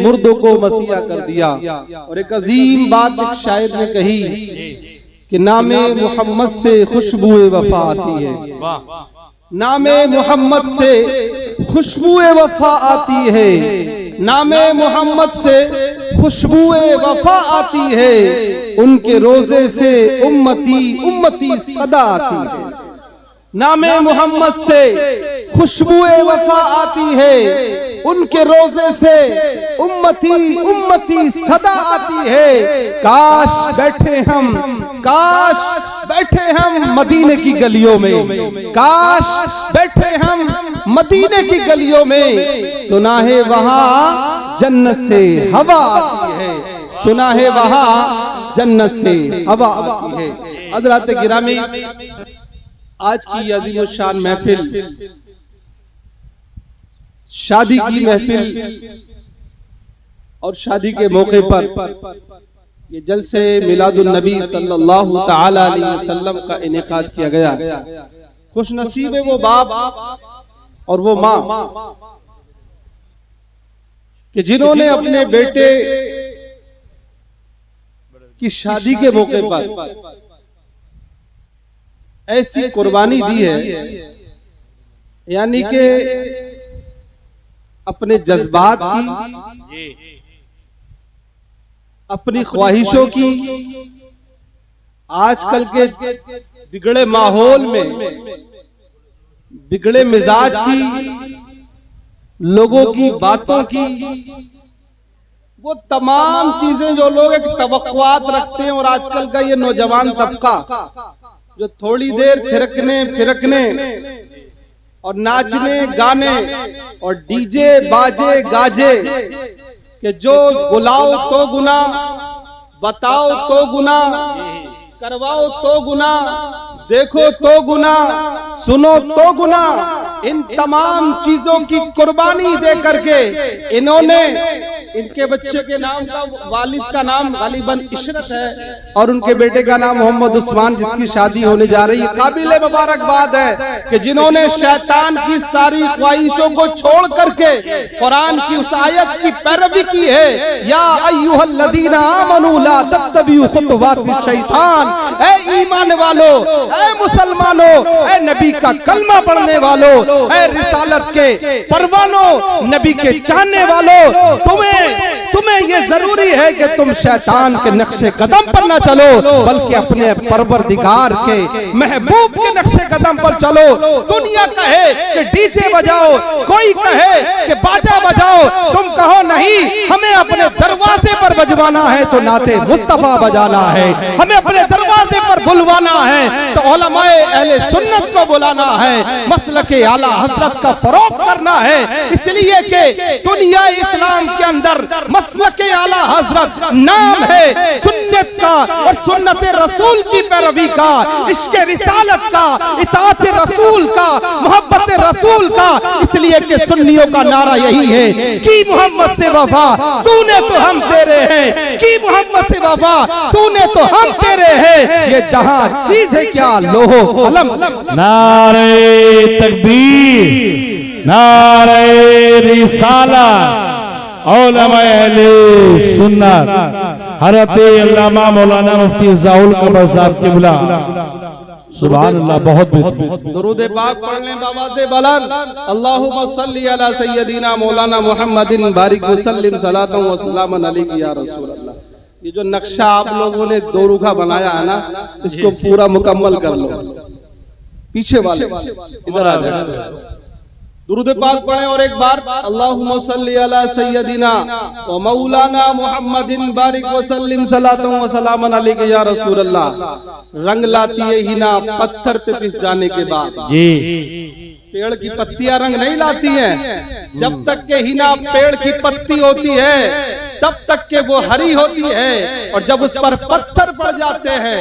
मुर्दों को मसीहा कर दिया। और एक अजीम बात एक शायर ने कही कि नामे मोहम्मद से खुशबुए वफा आती है, नामे मोहम्मद से खुशबुए वफा आती है, नामे मोहम्मद से खुशबुए वफा आती है, उनके रोजे से उम्मती उम्मती सदा आती है। नामे मोहम्मद से खुशबुए वफा आती है, उनके रोजे से उम्मती उम्मती सदा आती है। काश बैठे हम मदीने की गलियों में, काश बैठे हम मदीने की गलियों में, सुना है वहां जन्नत से हवा आती है, सुना है वहां जन्नत से हवा आती है। हज़रात गिरामी, आज की अज़ीमुश्शान महफिल, शादी की महफिल, और शादी के मौके पर ये जलसे मिलादुन नबी सल्लल्लाहु तआला अलैहि वसल्लम का इनेकाद किया गया। खुश नसीब है वो बाप और वो माँ कि जिन्होंने अपने बेटे की शादी के मौके पर ऐसी कुर्बानी दी है, यानी कि अपने जज्बात की, अपनी ख्वाहिशों की, आजकल के बिगड़े माहौल में, बिगड़े मिजाज की, लोगों की बातों की, वो तमाम चीजें जो लोग एक तवक्कुआत रखते हैं। और आजकल का ये नौजवान तबका जो थोड़ी देर थिरकने फिरकने और नाचने गाने और डीजे बाजे गाजे कि जो बुलाओ तो गुना, बताओ तो गुना, करवाओ तो गुना, देखो तो गुना, सुनो तो गुना, इन तमाम चीजों की कुर्बानी दे करके इन्होंने इनके बच्चे के नाम का, वालिद का नाम गालिबन इशरत है और उनके बेटे का नाम मोहम्मद उस्मान, जिसकी शादी होने जा रही है। काबिले मुबारकबाद है कि जिन्होंने शैतान की सारी ख्वाहिशों को छोड़ करके कुरान की उस आयत की पैरवी की है, या अय्युहल्लज़ीना आमनू ला तत्तबिउ खुतवातिश शैतान। ऐ ईमान वालों, ऐ मुसलमानों, ऐ नबी का कलमा पढ़ने वालों, ऐ रिसालत के परवानों, नबी के चाहने वालों, तुम्हें ये जरूरी है कि तुम शैतान के नक्शे कदम पर न चलो, बल्कि अपने परवरदिगार के महबूब के नक्शे कदम पर चलो। दुनिया कहे कि डीजे बजाओ, कोई कहे कि बाजा बजाओ, तुम कहो नहीं, हमें अपने दरवाजे पर बजवाना है तो नाते मुस्तफा बजाना है, हमें अपने दरवाजे पर बुलवाना है तो उलमाए अहले सुन्नत को बुलाना है, मसलके आला हजरत का फरोग करना है। इसलिए कि दुनिया इस्लाम के अंदर मसलके आला हजरत नाम है सुन्नत का और सुन्नत रसूल की पैरवी का, इश्क रिसालत का, इताअत रसूल का, मोहब्बत रसूल का। इसलिए कि सुन्नियों का नारा यही है कि मोहम्मद से वफा तूने तो हम तेरे हैं, कि मोहम्मद से वफा तूने तो हम तेरे हैं। ये जहां चीज है क्या लोहो कलम। नारे तकबीर, नारे रिसालत, उलमाए अहले सुन्नत, हज़रत अल्लामा मौलाना मुफ्ती ज़ाहुल कमर साहब क़िबला, सुभान अल्लाह। बहुत दुरूद पाक पढ़ लें बाबा से बुलंद, अल्लाहुम्मा सल्ली अला सय्यदिना मौलाना मुहम्मदिन बारिक वसल्लिम सलातन व सलामन अलैका या रसूल अल्लाह। ये जो नक्शा आप लोगों ने दो रुखा बनाया है ना, इसको पूरा मुकम्मल कर लो। पीछे वाले इधर आ जाए, दुरूद पाक पढ़ें और एक बार, अल्लाहुम्मा सल्ली अला सय्यदिना व मौलाना मुहम्मदिन बारिक वसल्लिम सलातन व सलामन अलैका या रसूल अल्लाह। रंग लाती है हिना पत्थर पे पिस जाने के बाद। पेड़ की पत्तियां रंग नहीं लाती हैं, जब तक के हिना पेड़ की पत्ती होती है तब तक के वो हरी होती है, और जब उस पर पत्थर पड़ जाते हैं,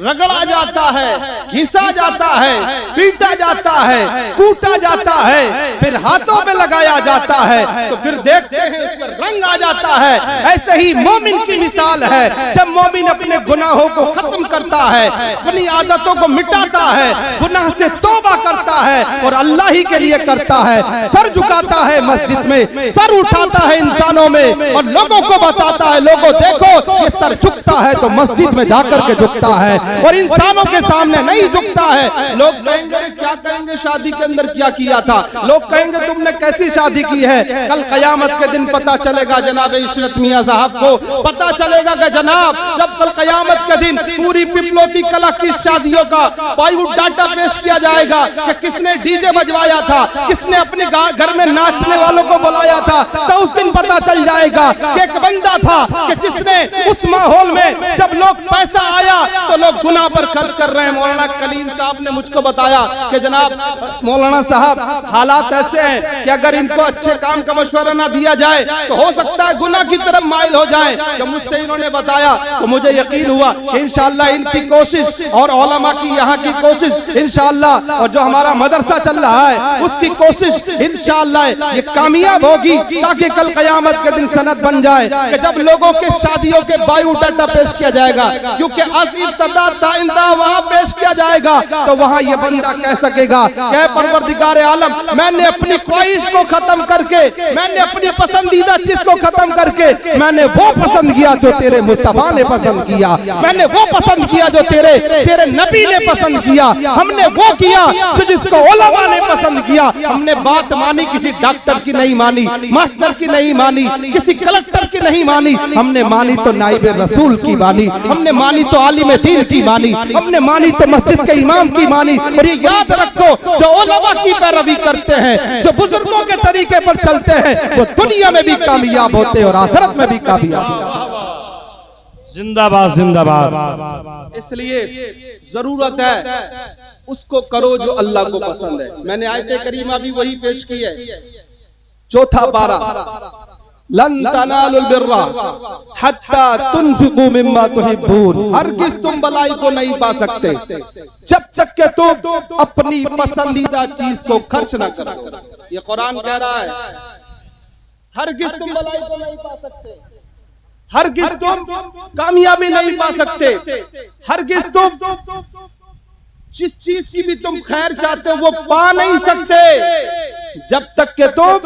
रगड़ा जाता है, घिसा जाता है, पीटा जाता है, कूटा जाता है, फिर हाथों में लगाया जाता है, तो फिर देखते हैं उस पर रंग आ जाता है। ऐसे ही मोमिन की मिसाल है, जब मोमिन अपने गुनाहों को खत्म करता है, अपनी आदतों को मिटाता है, गुनाह से तौबा करता है और अल्लाह ही के लिए करता है, सर झुकाता है मस्जिद में, सर उठाता है इंसानों में और लोगों को बताता है, लोगों देखो ये सर झुकता है तो मस्जिद में जाकर के झुकता है और इंसानों के सामने नहीं झुकता है। लोग कहेंगे क्या कहेंगे, शादी के अंदर क्या किया था, लोग कहेंगे तुमने कैसी शादी की है। कल कयामत के दिन पता चलेगा जनाब इशरत मियां साहब को, पता चलेगा कि जनाब जब कल कयामत के दिन पूरी पिपलोती कला की शादियों का बायोडाटा पेश किया जाएगा कि किसने डीजे बजवाया था, किसने अपने घर में नाचने वालों को बुलाया था, तो उस दिन पता चल जाएगा कि एक बंदा था कि जिसने उस माहौल में जब लोग पैसा आया तो लोग गुनाह पर खर्च कर रहे हैं। मौलाना कलीम साहब ने मुझको बताया कि जनाब मौलाना साहब हालात ऐसे हैं कि अगर इनको अच्छे काम का मशवरा ना दिया जाए तो हो सकता है गुनाह की तरफ माइल हो जाए। जब मुझसे इन्होंने बताया तो मुझे यकीन हुआ कि इंशाअल्लाह इनकी कोशिश और उलमा की यहाँ की कोशिश इंशाअल्लाह, और जो हमारा मदरसा चल रहा है उसकी कोशिश इंशाअल्लाह ये कामयाब होगी, ताकि कल कयामत के दिन सनद बन जाए कि जब लोगों के शादियों के बायोडाटा पेश किया जाएगा, क्योंकि वहां पेश किया जाएगा तो वहां ये बंदा कह सकेगा कि परवरदिगार आलम मैंने अपनी ख्वाहिश को खत्म करके, मैंने अपनी पसंदीदा चीज को खत्म करके मैंने वो पसंद किया जो तेरे मुस्तफा ने पसंद किया, मैंने वो पसंद किया जो तेरे नबी ने पसंद किया, हमने वो किया जो जिसको उलमा ने पसंद किया। हमने बात मानी, किसी डॉक्टर की नहीं मानी, मास्टर की नहीं मानी, किसी कलेक्टर की नहीं मानी, हमने मानी तो नाइब रसूल की मानी, हमने मानी तो आलिम दीन की मानी, हमने मानी तो मस्जिद के इमाम की मानी। और ये याद रखो, जो उलमा की पैरवी करते हैं, जो बुजुर्गों के तरीके पर चलते हैं, वो दुनिया में भी कामयाब होते हैं और आखिरत में भी कामयाब होते हैं। जिंदाबाद जिंदाबाद। इसलिए जरूरत है उसको करो जो अल्लाह को पसंद है। मैंने आयत करीमा भी वही पेश की है, चौथा पारा, लन तनालुल बिर्रा हत्ता तुनफिकू मिम्मा तुहिब्बून। हरगिज़ तुम भलाई को नहीं पा सकते जब तक कि तुम अपनी पसंदीदा चीज को खर्च ना करो। ये कुरान कह रहा है, हरगिज़ तुम भलाई को नहीं पा सकते, हरगिज़ तुम कामयाबी नहीं पा सकते, हरगिज़ तुम जिस चीज की भी तुम खैर चाहते हो वो पा नहीं सकते जब तक कि तुम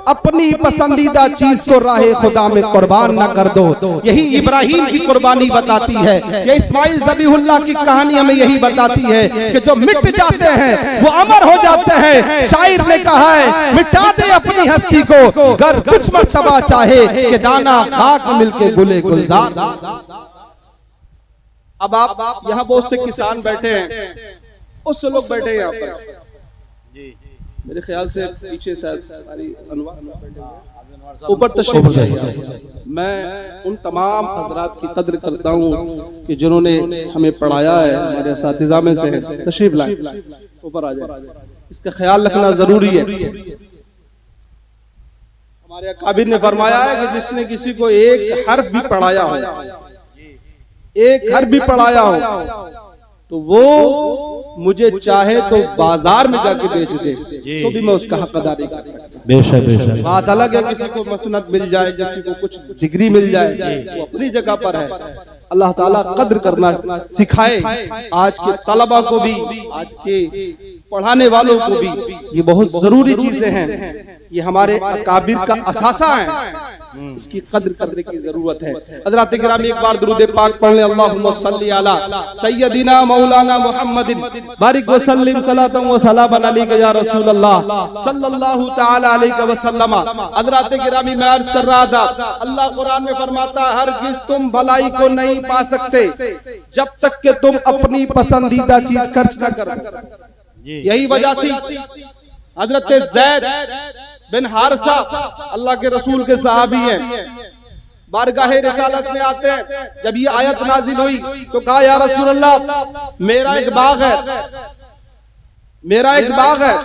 अपनी पसंदीदा चीज को राहे खुदा में कुर्बान न कर दो। यही इब्राहिम की कुर्बानी बताती है, ये इस्माइल ज़बीहुल्लाह की कहानी हमें यही बताती है कि जो मिट जाते हैं वो अमर हो जाते हैं। शायर ने कहा है, मिटा दे अपनी हस्ती को गर कुछ मर्तबा चाहे कि दाना खाक में मिलके गुले गुलजार। अब आप यहाँ बहुत से किसान बैठे हैं, उससे लोग बैठे हैं यहाँ पर, मेरे ख्याल से पीछे शायद ऊपर तशरीफ लाइए। मैं उन तमाम हजरात की कद्र करता हूँ कि जिन्होंने हमें पढ़ाया है, हमारे असातिज़ा में से हैं। तशरीफ लाए, ऊपर आ जाए, इसका ख्याल रखना जरूरी है। हमारे अकाबिर ने फरमाया है कि जिसने किसी को एक हर्फ भी पढ़ाया हो, एक हर्फ भी पढ़ाया हो, तो वो मुझे चाहे तो बाजार में जाके बेच दे तो भी मैं उसका हक अदा नहीं कर सकता। बेशक बेशक। बात अलग है, किसी को मसनद मिल जाए, किसी को कुछ डिग्री मिल जाए, वो अपनी जगह पर है। अल्लाह ताला कद्र करना सिखाए आज के तलबा को भी, आज के पढ़ाने वालों को भी। ये बहुत जरूरी चीजें हैं, ये हमारे अकाबिर का असासा है, इसकी कद्र करने की जरूरत है। हज़रात गिरामी एक बार दुरूद पाक पढ़ लें, अल्लाहुम्मा सल्ली अला सय्यदिना मौलाना मुहम्मदिन बारिक व सल्लिम सलातन व सलामन अलैका या रसूल अल्लाह सल्लल्लाहु तआला अलैहि वसल्लम। हज़रात गिरामी मैं अर्ज कर रहा था, अल्लाह कुरान में फरमाता है, हरगिज़ तुम भलाई को नहीं पा सकते जब तक कि तुम अपनी पसंदीदा चीज खर्च न करो। यही वजह थी हज़रत ज़ैद बिन हारिसा, अल्लाह के रसूल के सहाबी हैं, बारगाहे रिसालत में आते हैं। जब ये आयत नाजिल हुई तो कहा, या रसूल अल्लाह मेरा एक बाग है, मेरा एक बाग है,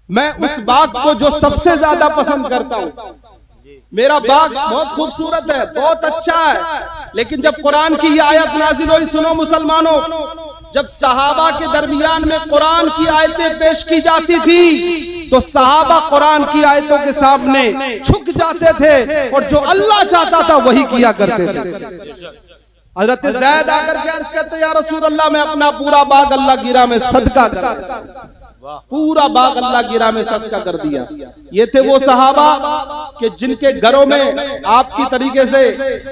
मैं उस बाग को जो सबसे ज्यादा पसंद करता हूं मेरा बाग बहुत खूबसूरत है, बहुत अच्छा है, लेकिन जब कुरान की ये आयत नाजिल हुई, सुनो मुसलमानों, जब सहाबा के दरमियान में कुरान की आयतें पेश की जाती थी तो सहाबा कुरान की आयतों के सामने झुक जाते थे और जो अल्लाह चाहता था वही किया करते थे। हजरत ज़ैद आकर के अर्ज करते, या रसूल अल्लाह, मैं अपना पूरा बाग अल्लाह गिरा में सदका कर देता, पूरा बाग अल्लाह गिरा में सदका कर दिया। ये थे वो सहाबा कि जिनके घरों में आपकी तरीके से,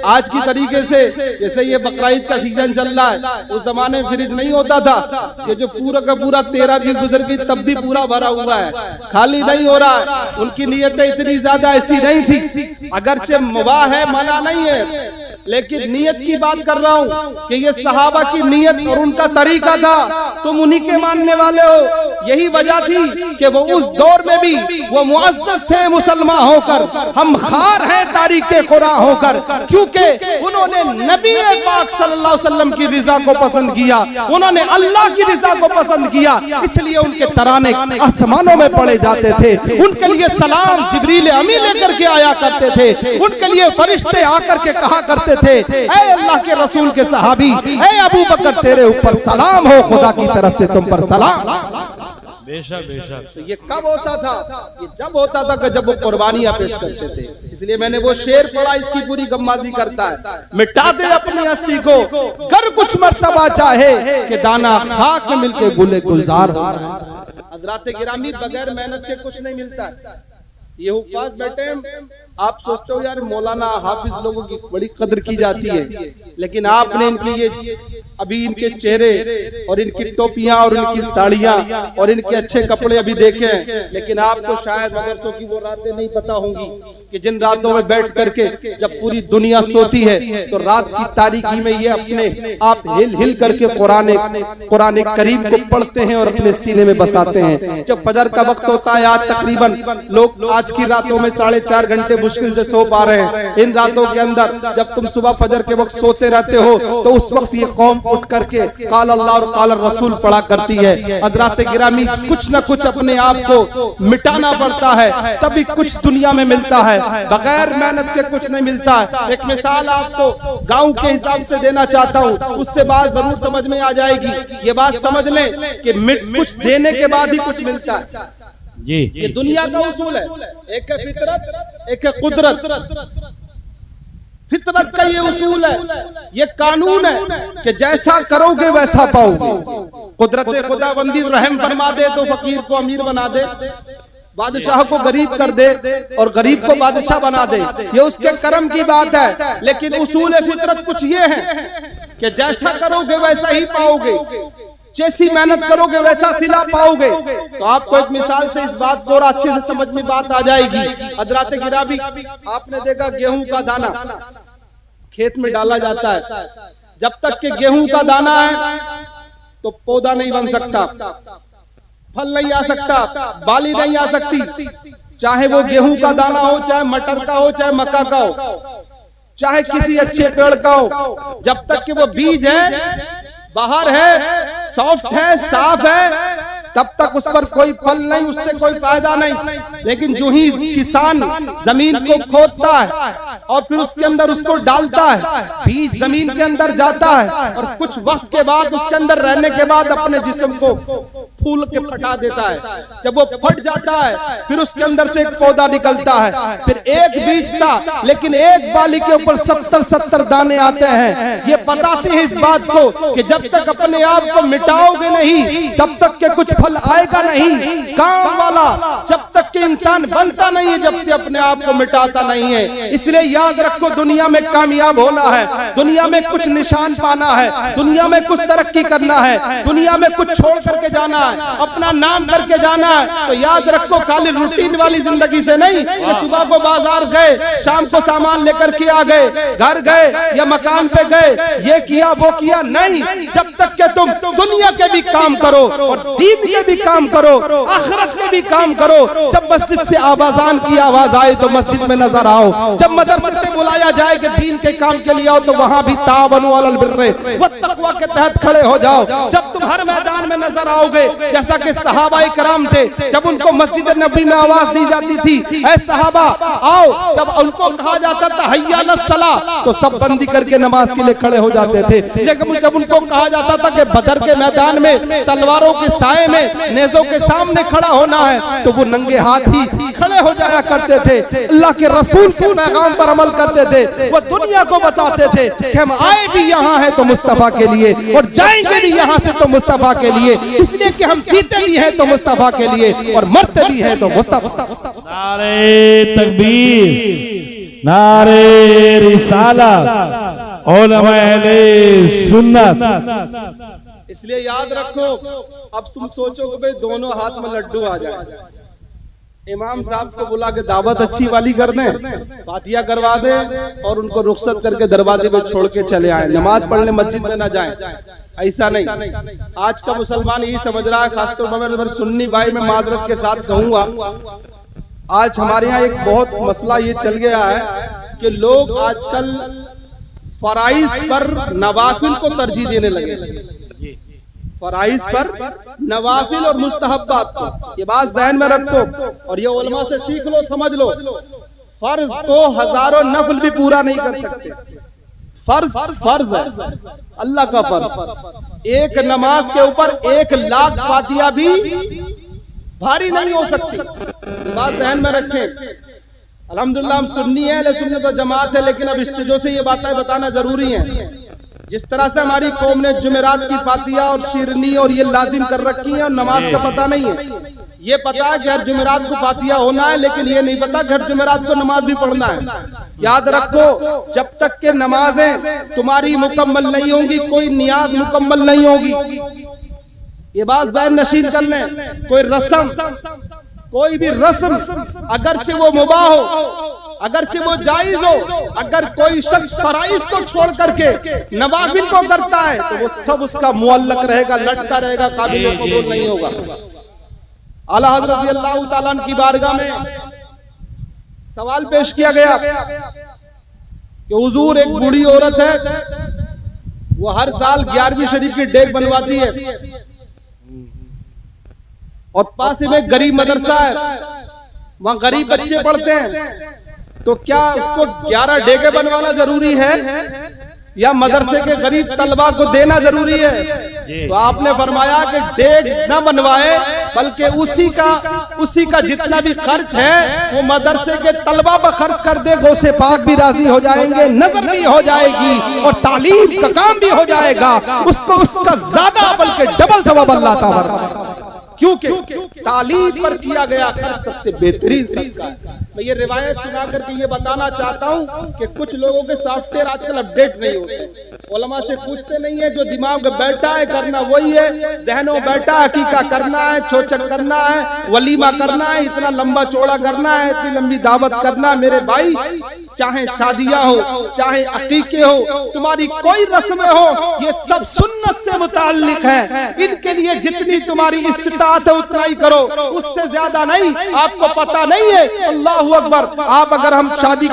आज की तरीके से, जैसे ये बकरीद का सीजन चल रहा है, उस जमाने में फ्रिज नहीं होता था कि जो पूरा का पूरा 13 भी गुजर गई तब भी पूरा भरा हुआ है, खाली नहीं हो रहा है। उनकी नीयतें इतनी ज्यादा ऐसी नहीं थी, अगरचे मुबाह है, मना नहीं है, लेकिन नीयत की बात कर रहा हूँ कि ये सहाबा की नीयत और उनका तरीका था, तुम उन्हीं के मानने वाले हो। यही वजह थी कि वो उस दौर में भी वो मुअज़्ज़ज़ थे मुसलमान होकर, हम खार हैं तारीके खुरा होकर, क्योंकि उन्होंने नबी पाक सल्लल्लाहु अलैहि वसल्लम की रिजा को पसंद किया, उन्होंने अल्लाह की रिजा को पसंद किया, इसलिए उनके तराने आसमानों में पढ़े जाते थे, उनके लिए सलाम जिब्रील अमी लेकर के आया करते थे, उनके लिए फरिश्ते आकर के कहा करते थे, ऐ अल्लाह के रसूल के सहाबी, ऐ अबू बकर तेरे ऊपर सलाम हो, खुदा की तरफ से तुम पर सलाम। बेशक बेशक। तो ये कब होता था? ये जब होता था कि जब वो कुर्बानियां पेश करते थे। इसलिए मैंने वो शेर पढ़ा, इसकी पूरी गम्माजी करता है, मिटा दे अपनी हस्ती को कर कुछ मर्तबा चाहे कि दाना खाक में मिलके गुले गुलजार होता है। हज़रात गिरामी, बगैर मेहनत के कुछ नहीं मिलता है। ये हुफ्फाज़ बैठे हैं, आप सोचते हो यार मौलाना हाफिज लोगों की बड़ी कदर की जाती है, लेकिन आपने इनके ये अभी इनके चेहरे और इनकी टोपियां और इनकी साड़ियां और इनके अच्छे कपड़े अभी देखे हैं, लेकिन आपको शायद मदरसों की वो रातें नहीं पता होंगी कि जिन रातों में बैठ करके जब पूरी दुनिया सोती है तो रात की तारीकी में ये अपने आप हिल हिल करके कुरान करीम को पढ़ते हैं और अपने सीने में बसाते हैं। जब फजर का वक्त होता है, आज तकरीबन लोग आज की रातों में 4.5 घंटे मुश्किल से सो पा रहे हैं। इन रातों के अंदर जब तुम सुबह फजर के वक्त सोते रहते हो तो उस वक्त ये कौम उठ करके काल अल्लाह और काल रसूल पढ़ा करती है। हज़रात गिरामी, कुछ न कुछ अपने आप को मिटाना पड़ता है, तभी कुछ दुनिया में मिलता है, बगैर मेहनत के कुछ नहीं मिलता है। एक मिसाल आपको गांव के हिसाब से देना चाहता हूँ, उससे बात जरूर समझ में आ जाएगी। ये बात समझ लें कि कुछ देने के बाद ही कुछ मिलता है। ये दुनिया का उसूल है, एक है फितरत, एक है कुदरत। फितरत का ये उसूल है, ये कानून है कि जैसा करोगे वैसा पाओगे। कुदरत खुदाबंदी रहम फरमा दे तो फकीर को अमीर बना दे, बादशाह को गरीब कर दे और गरीब को बादशाह बना दे, ये उसके करम की बात है। लेकिन उसूल फितरत कुछ ये है कि जैसा करोगे वैसा ही पाओगे, जैसी मेहनत करोगे वैसा सिला पाओगे। तो आपको एक मिसाल से इस बात को और अच्छे से समझ में बात आ जाएगी। हज़रात गिरामी, आपने देखा गेहूं का दाना खेत में डाला जाता है, जब तक कि गेहूं का दाना है तो पौधा नहीं बन सकता, फल नहीं आ सकता, बाली नहीं आ सकती, चाहे वो गेहूं का दाना हो, चाहे मटर का हो, चाहे मक्का का हो, चाहे किसी अच्छे पेड़ का हो, जब तक कि वो बीज है, बाहर है, सॉफ्ट है, साफ है, तब तक उस पर कोई फल नहीं, उससे कोई फायदा नहीं। लेकिन जो ही किसान जमीन को खोदता है और फिर उसके अंदर उसको डालता है, बीज जमीन के अंदर जाता है और कुछ वक्त के बाद उसके अंदर रहने के बाद अपने जिस्म को फूल के फटा देता है। जब वो फट जाता है फिर उसके अंदर से एक पौधा निकलता है। फिर एक बीज था लेकिन एक बाली के ऊपर 70-70 दाने आते हैं। ये बताते हैं इस बात को कि जब तक अपने आप को मिटाओगे नहीं तब तक के कुछ फल आएगा नहीं। काम वाला जब तक के इंसान बनता नहीं है जब तक अपने आप को मिटाता नहीं है। इसलिए याद रखो, दुनिया में कामयाब होना है, दुनिया में कुछ निशान पाना है, दुनिया में कुछ तरक्की करना है, दुनिया में कुछ छोड़ करके जाना है, अपना नाम करके जाना है, तो याद रखो खाली रूटीन वाली जिंदगी से नहीं कि सुबह को बाजार गए, शाम को सामान लेकर के आ गए, घर गए या मकान पे गए, ये किया वो किया, नहीं। जब तक के तुम दुनिया के भी काम करो और दीन के भी काम करो, आखिरत के भी काम करो। जब मस्जिद से आवाजान की आवाज आए तो मस्जिद में नजर आओ, जब मदरसे से बुलाया जाए कि दीन के काम के लिए आओ तो वहां भी तावनु अलल बिर्रि वत्तक़वा के तहत खड़े हो जाओ। जब तुम हर मैदान में नजर आओगे जैसा कि सहाबाए कराम थे, जब उनको मस्जिद नबी में आवाज दी जाती थी, ऐ सहाबा आओ, जब उनको कहा जाता था हय्या अलस सलाह, तो सब बंदी करके नमाज के लिए खड़े हो जाते थे। लेकिन जब उनको कहा जाता था कि बदर के मैदान में तलवारों के साए में नेज़ों के सामने खड़ा होना है, तो वो नंगे हाथ ही खड़े हो जाया करते थे। अल्लाह के रसूल के पैगाम पर अमल करते थे। वो दुनिया को बताते थे कि हम आए भी यहाँ हैं तो मुस्तफा के लिए, और जाएंगे भी यहाँ से तो मुस्तफा के लिए, इसलिए कि हम जीते भी हैं तो मुस्तफा के लिए और मरते भी हैं तो मुस्तफा। नारे तकबीर, नारे रिसालत, उलमा अहले सुन्नत। इसलिए याद रखो, अब तुम सोचो कि भाई दोनों हाथ में लड्डू आ जाए, इमाम साहब को बुला के दावत अच्छी वाली कर दें, फातिहा करवा दें और उनको रुखसत करके दरवाजे पे छोड़ के चले आए, नमाज पढ़ने मस्जिद में ना जाएं। ऐसा नहीं। आज का मुसलमान यही समझ रहा है, खासतौर पर मैं सुन्नी भाई में माजरत के साथ कहूंगा, आज हमारे यहाँ एक बहुत मसला ये चल गया है कि लोग आजकल फराइज पर नवाफिल को तरजीह देने लगे। फराइज पर नवाफिल और मुस्तहब्बात को, ये बात जहन में रखो और ये उलमा से सीख लो, समझ लो। फर्ज को हजारों नफल भी पूरा नहीं कर सकते। फर्ज फर्ज है, अल्लाह का फर्ज। एक नमाज के ऊपर 1 लाख फातिहा भी भारी नहीं हो सकती, बात ध्यान में रखें। अल्हम्दुलिल्लाह हम सुन्नी है, अहले सुन्नत व जमात है, लेकिन अब स्टेजों से ये बातें बताना जरूरी है। जिस तरह से हमारी कौम ने जुमेरात की फातिहा और शिरनी और ये लाजिम कर रखी है और नमाज का पता नहीं है। ये पता है कि हर जुमेरात को फातिहा होना है, लेकिन ये नहीं पता कि हर जुमेरात को नमाज भी पढ़ना है। याद रखो, जब तक के नमाजें तुम्हारी मुकम्मल नहीं होंगी, कोई नियाज मुकम्मल नहीं होगी। ये बात ज़हन नशीन कर लें। कोई रस्म, कोई भी रस्म, अगरचे वो मुबाह हो, अगरचे वो जायज हो, अगर कोई शख्स फराइज को छोड़ करके नवाफिल को करता है तो वो सब उसका मुअल्लक रहेगा, लटका रहेगा, काबिल कबूल नहीं होगा। आला हज़रत रज़ियल्लाहु ताला अन्हु की बारगाह में सवाल पेश किया गया कि हुजूर, एक बूढ़ी औरत है, वो हर साल 11वीं शरीफ की डेग बनवाती है और पास में गरीब मदरसा है, वहां गरीब बच्चे पढ़ते हैं, तो क्या उसको 11 डेगे बनवाना जरूरी है या मदरसे के गरीब तलबा को देना जरूरी है? तो आपने फरमाया कि डेग न बनवाए, बल्कि उसी का जितना भी खर्च है वो मदरसे के तलबा पर खर्च कर दे। गौसे पाक भी राजी हो जाएंगे, नजर भी हो जाएगी और तालीम का काम भी हो जाएगा, उसको उसका ज्यादा बल्कि डबल सवाब अल्लाह ताला फरमाएगा। क्योंकि तालीम पर किया गया खर्च सबसे बेहतरीन सदका है। मैं ये रिवायत सुना करके ये बताना चाहता हूँ कि कुछ लोगों के सॉफ्टवेयर आजकल अपडेट नहीं होते, उलमा से पूछते नहीं है, जो दिमाग में बैठा है करना वही है, जहनों बैठा हकीका करना है, छोचक करना है, वलीमा करना है, इतना लंबा चौड़ा करना है, इतनी लंबी दावत करना है। मेरे भाई, चाहे शादियां हो, चाहे अकीके हो, तुम्हारी कोई रस्में हो, ये सब सुन्नत से मुताल्लिक है। इनके लिए जितनी तुम्हारी इस्तिताअत है उतना ही करो, उससे ज्यादा नहीं। आपको पता नहीं है, अल्लाहु अकबर, आप अगर हम शादी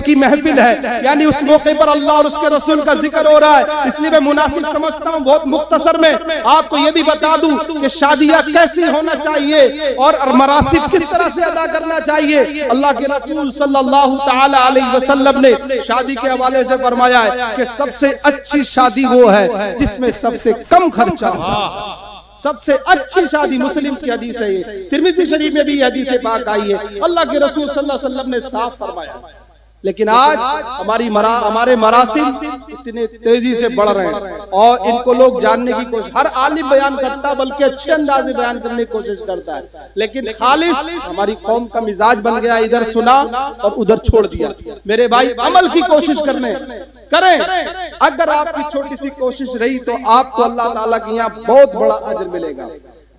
की महफिल है, यानी उस मौके पर अल्लाह और उसके रसूल का जिक्र हो रहा है, इसलिए मैं मुनासिब समझता हूँ बहुत मुख्तसर में आपको ये भी बता दूं कि शादियां कैसी होना चाहिए और मरासिब किस तरह से अदा करना चाहिए। अल्लाह के रसूल सल्लल्लाहु ताला अलैहि वसल्लम ने शादी के हवाले से फरमाया है कि सबसे अच्छी शादी वो है जिसमें सबसे कम खर्चा हो। सबसे अच्छी शादी, मुस्लिम की हदीस है ये, तिर्मिज़ी शरीफ में भी ये हदीस पाक आई है। अल्लाह के रसूल सल्लल्लाहु अलैहि वसल्लम ने साफ फरमाया। लेकिन आज हमारे मरासिम इतने तेजी से बढ़ रहे हैं और इनको लोग जानने की कोशिश, हर आलिम बयान करता है, बल्कि अच्छे अंदाज से बयान करने की कोशिश करता है, लेकिन खालिस हमारी कौम का मिजाज बन गया, इधर सुना और उधर छोड़ दिया। मेरे भाई, अमल की कोशिश करें। अगर आपकी छोटी सी कोशिश रही तो आपको अल्लाह ताला के यहाँ बहुत बड़ा अजर मिलेगा।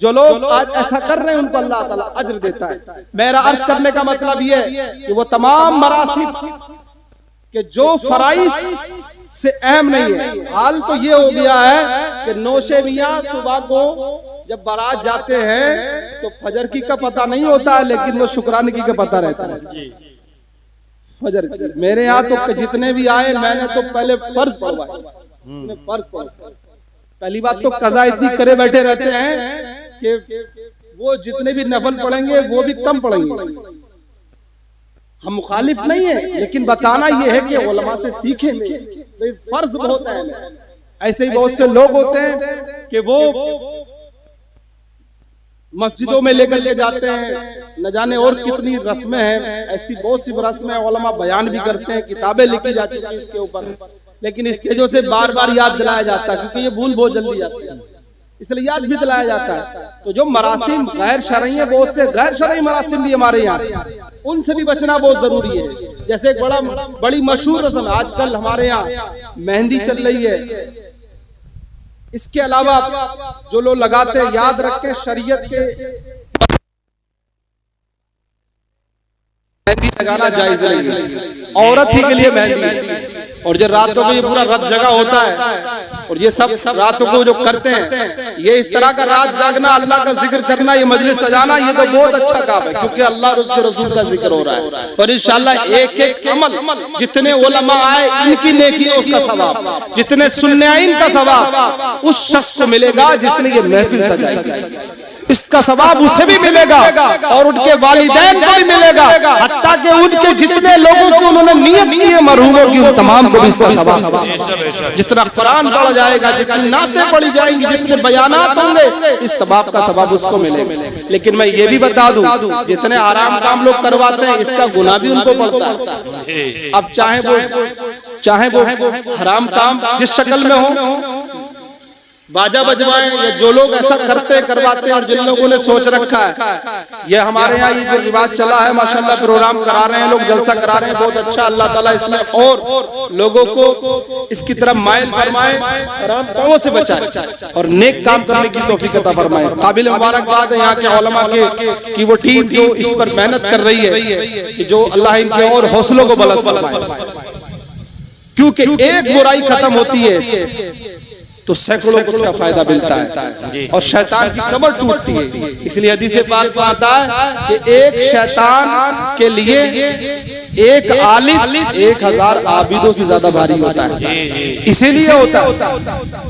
जो लोग आज ऐसा कर रहे हैं उनको अल्लाह ताला अजर देता है। मेरा अर्ज करने का मतलब यह है कि वो तमाम मरासिब के जो फराइज से अहम नहीं है, हाल तो ये हो गया है कि नौशे मियां सुबह को जब बारात जाते हैं तो फजर की का पता नहीं होता है, लेकिन वो शुक्राने की का पता रहता है। फजर की मेरे यहाँ तो जितने भी आए, मैंने तो पहले फर्ज पढ़वाए। पहली बात तो कज़ा इतनी करे बैठे रहते हैं कि वो जितने भी नफल पढ़ेंगे वो भी कम पढ़ेंगे। हम मुखालिफ नहीं है, लेकिन बताना ये है कि उलमा से सीखें, तो फर्ज बहुत है। ऐसे ही बहुत से लोग होते हैं कि वो मस्जिदों में लेकर के जाते हैं, न जाने और कितनी रस्में हैं, ऐसी बहुत सी रस्में उलमा बयान भी करते हैं, किताबें लिखी जाती हैं इसके ऊपर, लेकिन स्टेजों से बार बार याद दिलाया जाता है, क्योंकि ये भूल बहुत जल्दी जाती है, इसलिए याद भी दिलाया जाता है। तो जो मरासिम गैर शरई है, बहुत से गैर शरई मरासिम भी हमारे यहाँ, उनसे भी बचना बहुत जरूरी है। जैसे एक बड़ी मशहूर रस्म आजकल हमारे यहाँ मेहंदी चल रही है, इसके अलावा जो लोग लगाते हैं, याद रखें शरीयत के मेहंदी लगाना जायज नहीं है, औरत ही के लिए मेहंदी। और जो रातों को ये पूरा रात जगा होता है, और ये सब रातों को जो करते हैं, ये इस तरह का रात जागना, अल्लाह का जिक्र करना, ये मजलिस सजाना, ये तो बहुत अच्छा काम है, क्योंकि अल्लाह और उसके रसूल का जिक्र हो रहा है। और इंशाअल्लाह एक एक अमल जितने उलमा आए इनकी नेकियों का सवाब, जितने सुनने आए इनका सवाब उस शख्स को मिलेगा जिसने ये महफिल सजाई, इसका सवाब उसे भी मिलेगा और उनके वालिदैन को भी मिलेगा, हत्ता कि उनके जितने लोगों की उन्होंने नियत की है मरहूमों की, उन तमाम को भी इसका सवाब। जितना कुरान पढ़ा जाएगा, जितनी नातें पढ़ी जाएंगी, जितने बयानात होंगे, इस तबाब का सवाब उसको मिलेगा। लेकिन मैं ये भी बता दूं, जितने आराम काम लोग करवाते हैं, इसका गुनाह भी उनको पड़ता है। अब चाहे वो हराम काम जिस शक्ल में हो, बाजा बजवाएं, या जो लोग ऐसा करवाते हैं, और जिन लोगों ने सोच रखा है, ये हमारे यहाँ ये जो रिवाज चला है, माशाल्लाह प्रोग्राम करा रहे हैं लोग, जलसा करा रहे हैं, बहुत अच्छा, अल्लाह ताला इसमें और लोगों को इसकी तरफ माइल फरमाए, हराम कामों से बचाए और नेक काम करने की तौफीक अता फरमाए। काबिल मुबारकबाद है यहाँ के उलमा की वो टीम जो इस पर मेहनत कर रही है, कि जो अल्लाह इनके और हौसलों को बुलंद फरमाए, क्योंकि एक बुराई खत्म होती है तो सैकड़ों को उसका फायदा मिलता है, और शैतान की कमर टूटती है। इसलिए हदीस पाक में आता है कि एक शैतान के लिए एक आलिम 1000 आबिदों से ज्यादा भारी होता है। इसीलिए होता है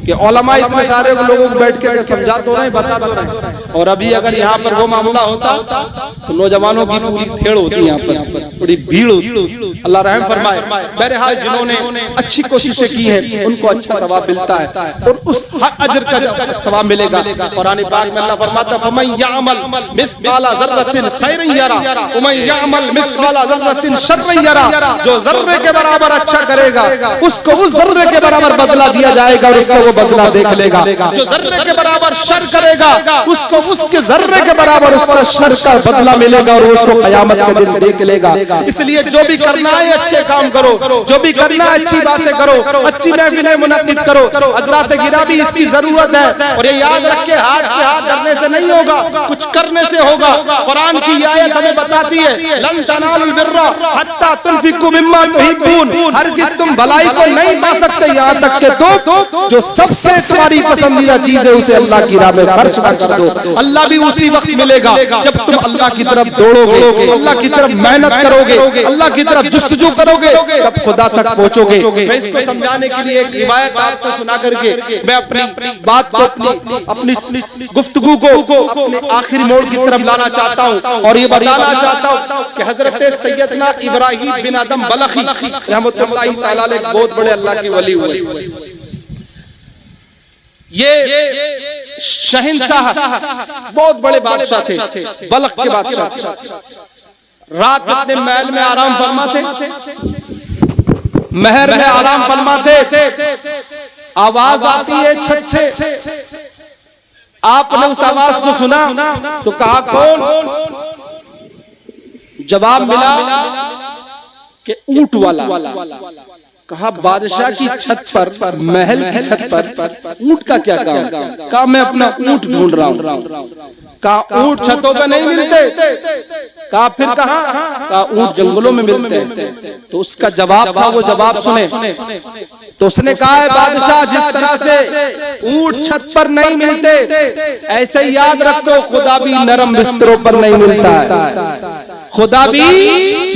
कि उलमा इतने सारे लोगों को बैठ के समझा तो रहे, बता तो रहे, और अभी अगर यहाँ पर वो मामला होता तो नौजवानों की पूरी थेड़ होती, यहाँ पर बड़ी भीड़ होती। अल्लाह रहम फरमाए। बहरहाल जिन्होंने अच्छी कोशिशें की है उनको अच्छा सवाब मिलता है, और उस अजर का सवाब मिलेगा। कुरान पाक में अल्लाह फरमाता है, फमन यअमल मिस्काला ज़र्रतिन खैरन यरा वमन यअमल मिस्काला ज़र्रतिन शर्रन यरा। जो जर्रे के बराबर अच्छा करेगा उसको उस जर्रे के बराबर बदला दिया जाएगा, और उसका वो बदला देख लेगा। जो जर्रे के बराबर शर करेगा उसको उसके जर्रे के बराबर उसका शर का बदला मिलेगा, और उसको क़यामत के दिन देख लेगा। इसलिए जो भी करना है अच्छे काम करो, जो भी करना है अच्छी बातें करो, अच्छी महफिलें मुनक्किद करो। हज़रात गिरामी इसकी जरूरत है, और ये याद रखे, हाथ पे हाथ धरने से नहीं होगा, कुछ करने से होगा। कुरान की आयत हमें बताती है, लन तनालुल बिर्रा हत्ता तुनफिकू मिम्मा तुहिब्बून। हरगिज़ तुम भलाई को नहीं पा सकते यहाँ तक के तो जो सबसे तुम्हारी पसंदीदा चीज है उसे अल्लाह की राह में खर्च ना कर दो। अल्लाह भी उसी वक्त मिलेगा जब तुम अल्लाह की तरफ दौड़ोगे, अल्लाह की तरफ मेहनत करोगे, अल्लाह की तरफ जुस्तजू करोगे, तब खुदा तक पहुंचोगे। मैं इसको समझाने के लिए एक रिवायत आपको सुना करके मैं अपनी बात को, अपनी गुफ्तगू को अपने आखिरी मोड़ की तरफ लाना चाहता हूँ, और ये बताना चाहता हूँ कि हजरत सैयदना इब्राहिम बिन आदम बलखी रहमतुल्लाहि तआला अलैह एक बहुत बड़े अल्लाह के वली हुए। ये शहंशाह बहुत बड़े बादशाह थे, बलख के बादशाह थे। रात अपने महल में आराम फरमाते, महर में आराम फरमाते, आवाज आती है छत से। आपने उस आवाज को सुना तो कहा कौन? जवाब मिला कि ऊंट वाला। कहा बादशाह की छत पर, महल की छत पर ऊंट का क्या काम? कहा मैं अपना ऊंट ढूंढ रहा हूँ। कहा ऊंट छतों पे नहीं मिलते। कहा फिर कहा? कहा ऊंट जंगलों में मिलते हैं। तो उसका जवाब था, वो जवाब सुने तो उसने कहा है बादशाह जिस तरह से ऊंट छत पर नहीं मिलते, ऐसे याद रखो खुदा भी नरम बिस्तरों पर नहीं मिलता है। खुदा भी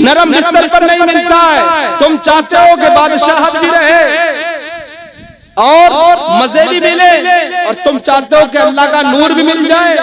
नरम बिस्तर पर नहीं मिलता है। तुम चाहते हो कि बादशाह भी रहे, और मजे भी मिले, और तुम चाहते हो कि अल्लाह का नूर भी मिल जाए,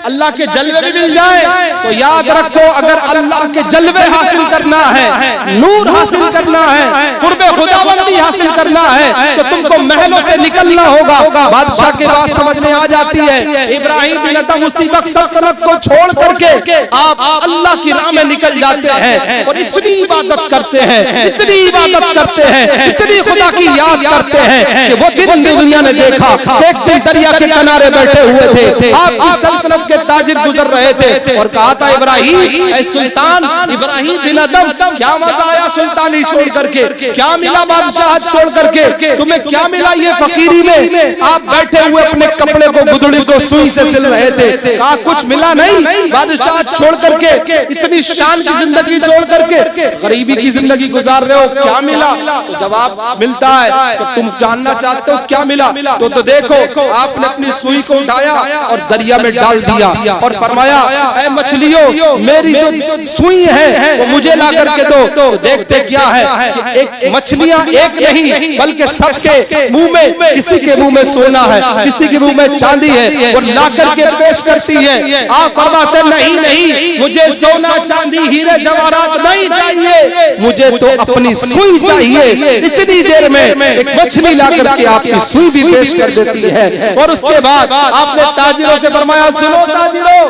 अल्लाह के जलवे भी मिल जाए, तो याद रखो अगर अल्लाह के जलवे हासिल करना है, नूर हासिल करना है, कुर्बे खुदाबंदी हासिल करना है, तो तुमको महलों से निकलना होगा। बादशाह की बात समझ में आ जाती है। इब्राहिम बिन अदहम उसी वक्त सल्तनत को छोड़ करके आप अल्लाह की राह में निकल जाते हैं और इतनी इबादत करते हैं, इतनी इबादत करते हैं, इतनी खुदा की याद करते हैं कि वो दिन दुनिया ने देखा। एक दिन दरिया के किनारे बैठे हुए थे, आपकी सल्तनत के ताजिर गुजर रहे थे और कहा था इब्राहिम, ऐ सुल्तान इब्राहिम बिन अदहम, क्या मजा आया सुल्तानी छोड़ करके, क्या मिला बादशाह छोड़ करके, तुम्हें क्या मिला ये फकीरी में? आप बैठे हुए अपने कपड़े को गुदड़ी को सुई से सिल रहे थे। कहा कुछ मिला नहीं, बादशाह छोड़ करके, इतनी शान की जिंदगी छोड़ करके गरीबी की जिंदगी गुजार रहे हो, क्या मिला? तो जवाब मिलता है, तो तुम जानना चाहते हो क्या मिला, तो देखो आपने अपनी सुई को उठाया और दरिया में डाल दिया और फरमाया, ऐ मछलियों, मेरी जो सुई है वो मुझे ला करके दो। तो देखते क्या है कि एक मछलियां एक नहीं बल्कि सबके मुंह में, किसी के मुंह में सोना है, किसी के मुंह में चांदी है, और ला करके पेश करती है। आप फरमाते नहीं नहीं, मुझे सोना चांदी हीरे जवाहरात नहीं चाहिए, मुझे तो अपनी सुई चाहिए। इतनी देर में एक मछली ला करके आपकी सुई भी पेश कर देती है। और उसके बाद आपने ताजिरों से फरमाया, सुनो ताजिरों,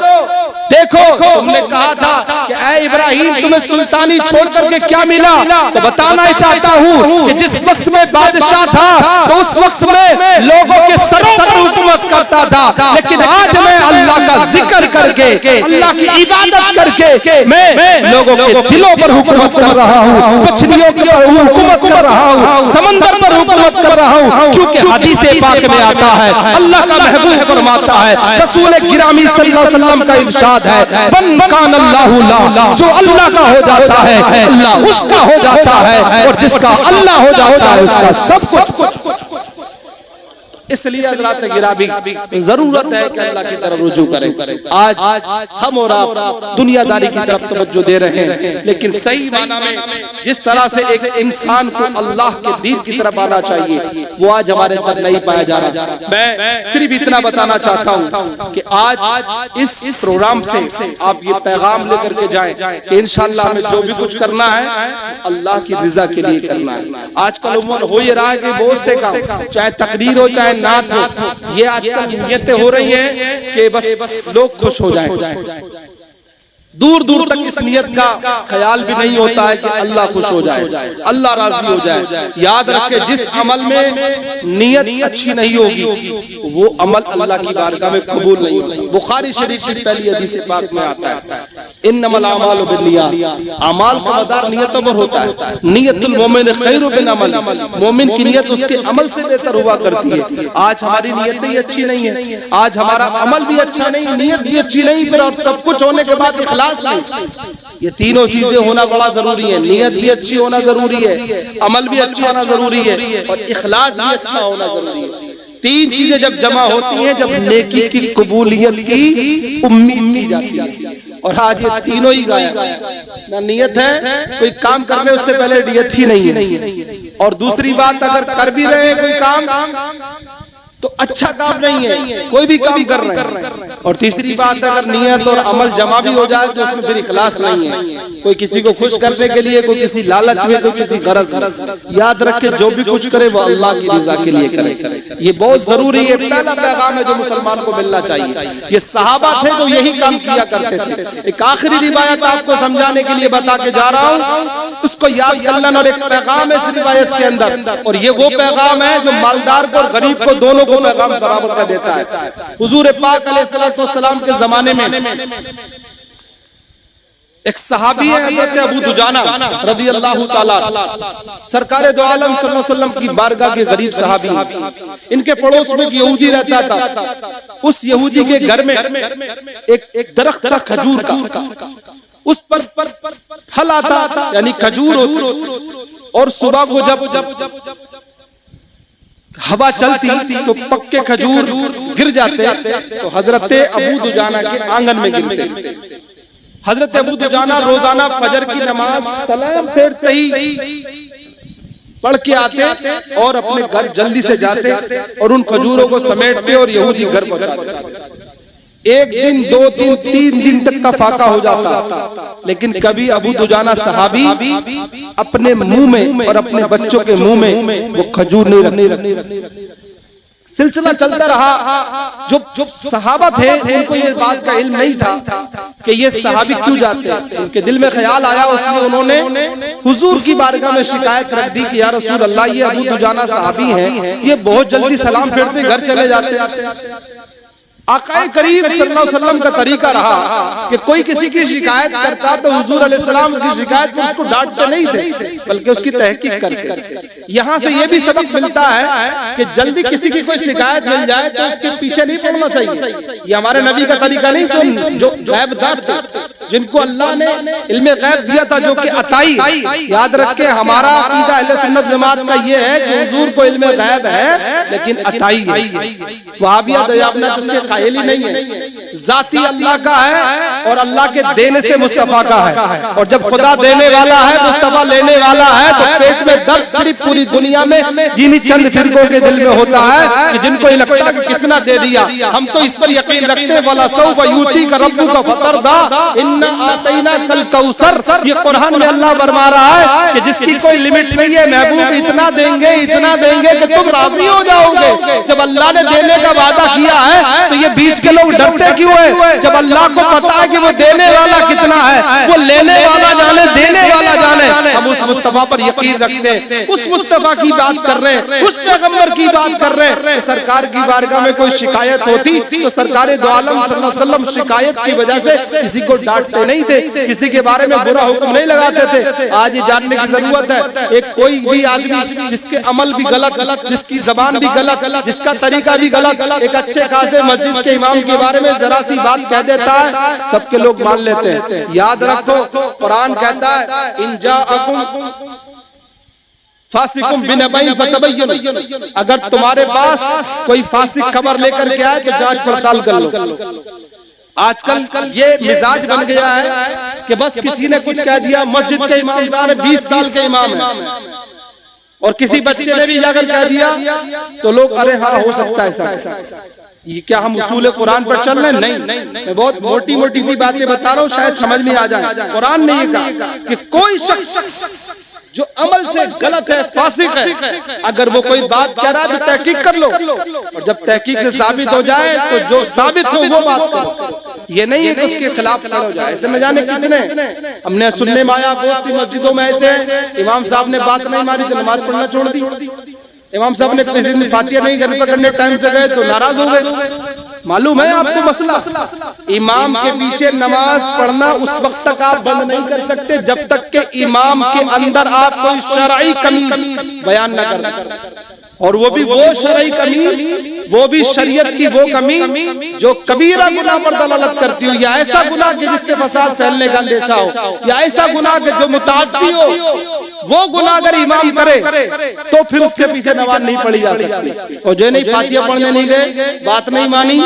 देखो तुमने कहा था कि ऐ इब्राहिम तुम्हें सुल्तानी छोड़ करके क्या मिला, तो बताना ही चाहता हूँ कि जिस वक्त में बादशाह था तो उस वक्त में लोगों के सरों पर हुकूमत करता था, लेकिन आज मैं अल्लाह का जिक्र करके, अल्लाह की इबादत करके मैं लोगों के दिलों पर हुकूमत कर रहा हूँ, मछलियों पर हुकूमत कर रहा हूँ, समंदर पर हुकूमत कर रहा हूँ, क्योंकि हदीस पाक में आता है, अल्लाह का महबूब फरमाता है, रसूल गिरामी सल्लल्लाहु अलैहि वसल्लम का इरशाद है, बन कान अल्लाहु ला, जो अल्लाह का हो जाता है अल्लाह उसका हो जाता है, और जिसका अल्लाह हो जाता है उसका सब कुछ। इसलिए हज़रात गिरामी जरूरत है कि अल्लाह की तरफ रुजू करें। आज हम और आप दुनियादारी की तरफ तवज्जो दे रहे हैं, लेकिन सही माना में जिस तरह से एक इंसान को अल्लाह के दीन की तरफ आना चाहिए वो आज हमारे अंदर नहीं पाया जा रहा। मैं सिर्फ इतना बताना चाहता हूँ कि आज इस प्रोग्राम से आप ये पैगाम लेकर के जाएं कि इंशाअल्लाह हमें जो भी कुछ करना है अल्लाह की रिजा के लिए करना है। आजकल उम्र हो ये रहा है कि बहुत से काम, चाहे तकदीर हो चाहे नात हो, ये आजकल नियतें हो रही हैं कि बस लोग खुश हो जाएं। दूर दूर तक इस नियत का ख्याल भी नहीं होता है कि अल्लाह खुश हो जाए, अल्लाह राजी हो जाए। याद रखे जिस अमल में नियत अच्छी नहीं होगी वो अमल अल्लाह की बारगाह में कबूल नहीं होगा। बुखारी शरीफ की पहली हदीस पाक में आता है, इन्नमल अमालु बिन्नियात, अमाल का मदार नियतों पर होता है। नियतुल मोमिन खैरु मिन अमल, मोमिन की नियत उसके अमल से बेहतर हुआ करती है। आज हमारी नियतें ही अच्छी नहीं है, आज हमारा अमल भी अच्छा नहीं, नियत भी अच्छी नहीं, फिर और सब कुछ होने के बाद इखलास नहीं। ये तीनों चीजें होना बड़ा जरूरी है, नियत भी अच्छी होना जरूरी है, अमल भी अच्छा होना जरूरी है, और इखलास भी अच्छा होना जरूरी है। तीन चीजें जब जमा होती हैं, जब नेकी की कबूलियत की उम्मीद की जाती है, और आज ये तीनों ही गायब है। ना नियत है, कोई काम करने उससे पहले नियत ही नहीं है, और दूसरी बात अगर कर भी रहे हैं कोई काम तो अच्छा काम नहीं है, कोई भी काम कर रहे हैं, और तीसरी बात अगर नियत और अमल जमा भी हो जाए तो उसमें फिर इखलास नहीं है। कोई किसी को खुश करने के लिए, कोई किसी लालच में, कोई किसी गरज में। याद रखे जो भी कुछ करे वो अल्लाह की रज़ा के लिए करे, ये बहुत जरूरी है। पहला पैगाम है जो मुसलमान को मिलना चाहिए। ये सहाबा थे जो यही काम किया करते थे। एक आखिरी रिवायत आपको समझाने के लिए बता के जा रहा हूँ, उसको याद कर लेना। और एक पैगाम है इस रिवायत के अंदर, और ये वो पैगाम है जो मालदार को और गरीब को दोनों को पैगाम बराबर का देता है। हुजूर पाक अलैहिस्सलाम के जमाने में एक सहाबी है हज़रत अबू दुजाना रज़ी अल्लाह ताला, सरकारे दो आलम सल्लल्लाहु अलैहि वसल्लम की बारगाह के गरीब सहाबी। इनके पड़ोस में एक यहूदी रहता था। उस यहूदी के घर में एक दरख्त था खजूर का, उस पर फल आता यानी खजूर होती, और सुबह को जब हवा चलती तो पक्के खजूर गिर जाते, तो हजरत अबू दुजाना के आंगन में गिरते। हजरत अबू दुजाना रोजाना फजर की नमाज सलाम फेरते ही पढ़ के आते और अपने घर जल्दी से जाते और उन खजूरों को समेटते और यहूदी घर पहुंचा देते। एक दिन, 2 दिन, 3 दिन तक का फाका हो जाता, लेकिन कभी अबू दुजाना सहाबी अपने मुंह में और अपने बच्चों के मुंह में वो खजूर नहीं रखते। सिलसिला चलता रहा। जो सहाबा थे उनको ये बात का इल्म नहीं था कि ये सहाबी क्यों जाते हैं। उनके दिल में ख्याल आया, उसने उन्होंने हुजूर की बारगाह में शिकायत रख दी कि या रसूल अल्लाह, ये अबू दुजाना सहाबी हैं, ये बहुत जल्दी सलाम फेरते घर चले जाते। आकाए करीम सल्लल्लाहु अलैहि वसल्लम का तरीका रहा कि कोई किसी की शिकायत करता तो हुजूर अलैहिस्सलाम की शिकायत पर उसको डांटते नहीं थे, बल्कि उसकी तहकीक करते। यहाँ से ये भी सबक मिलता है कि जल्दी किसी की कोई शिकायत मिल जाए तो उसके पीछे नहीं पड़ना चाहिए। ये हमारे नबी का तरीका नहीं। जो गैबदार थे, जिनको अल्लाह ने इल्मे गैब दिया था, जो कि अताई, याद रखे हमारा अकीदा अहले सुन्नत जमात का ये है कि हुजूर को इल्मे गैब है लेकिन अताई है। वहाबिया दयाबना उसके कायल ही नहीं है। जाती अल्लाह का है और अल्लाह के देने से मुस्तफा का है। और जब खुदा देने वाला है, मुस्तफा लेने वाला है, तो पेट में दर्द सिर्फ पूरी दुनिया में जिन्हीं चंद फिरकों के दिल में होता है कि जिनको ये लगता है कि कितना दे दिया। हम तो इस पर यकीन रखते हैं, वला सौफ यूती का रब्बू का फतरदा इन्ना आतैना कल कौसर। ये कुरान में अल्लाह फरमा रहा है कि जिसकी कोई लिमिट नहीं है, महबूब इतना देंगे कि तुम राजी हो जाओगे। जब अल्लाह ने देने का वादा किया है तो ये बीच के लोग डरते क्यों है? जब अल्लाह को पता है कि वो देने वाला कितना है, वो लेने वाला जाने, देने वाला जाने। हम उस मुस्तफा पर यकीन रखते हैं, उस मुस्तफा की बात कर रहे हैं, उस पैगंबर की बात कर रहे हैं। सरकार की बारगाह में कोई शिकायत होती तो सरकार दो आलम सल्लल्लाहु अलैहि वसल्लम शिकायत की वजह से किसी को डांटते नहीं थे, किसी के बारे में बुरा हुक्म नहीं लगाते थे। आज ये जानने की जरूरत है, एक कोई भी आदमी जिसके अमल भी गलत, जिसकी जबान भी गलत, जिसका तरीका भी गलत, एक अच्छे खासे मस्जिद के इमाम के बारे में जरा सी बात कह देता है, सबके लोग मान लेते हैं। याद रखो, कुरान कहता है इन जाअकुम फासिकुम बिनबइन फतबय्यनु, अगर तुम्हारे पास कोई फासिक खबर लेकर के आए तो जांच पड़ताल कर लो। आजकल ये मिजाज बन गया है कि बस किसी ने कुछ कह दिया, मस्जिद के इमाम साहब 20 साल के इमाम है और किसी बच्चे ने भी जाकर कह दिया तो लोग अरे हाँ हो सकता है ऐसा। ये क्या हम उसूल कुरान पर चल रहे हैं? नहीं, मैं बहुत मोटी मोटी सी बातें बता रहा हूँ, शायद समझ में आ जाए। कुरान ने ये कहा कि कोई शख्स जो अमल से गलत है, फासिक है, अगर वो कोई बात कह रहा है तो तहकीक कर लो, और जब तहकीक से साबित हो जाए तो जो साबित हो वो बात करो। ये नहीं है कि उसके खिलाफ खड़े हो जाए। ऐसे न जाने कितने हमने सुनने में आया, बहुत सी मस्जिदों में ऐसे इमाम साहब ने बात नहीं मानी तो नमाज पढ़ना छोड़ दी। इमाम साहब ने किसी दिन फातिहा नहीं घर पकड़ने टाइम से गए तो नाराज हो गए। मालूम है आपको मसला? इमाम के पीछे नमाज पढ़ना उस वक्त तक आप बंद नहीं कर सकते जब तक के इमाम के अंदर आप कोई शरई कमी बयान न कर दें। और वो भी वो शरई कमी, वो भी शरीयत की वो कमी जो कबीरा गुनाह पर दलालत करती हो, या ऐसा गुनाह कि जिससे फसाद फैलने का अंदेशा हो, या ऐसा गुनाह कि जो मुताद्दी हो, वो गुनाह अगर इमाम करे तो फिर उसके पीछे नमाज नहीं पढ़ी जा सकती। और जो नहीं फातिहा पढ़ने नहीं गए, बात नहीं मानी,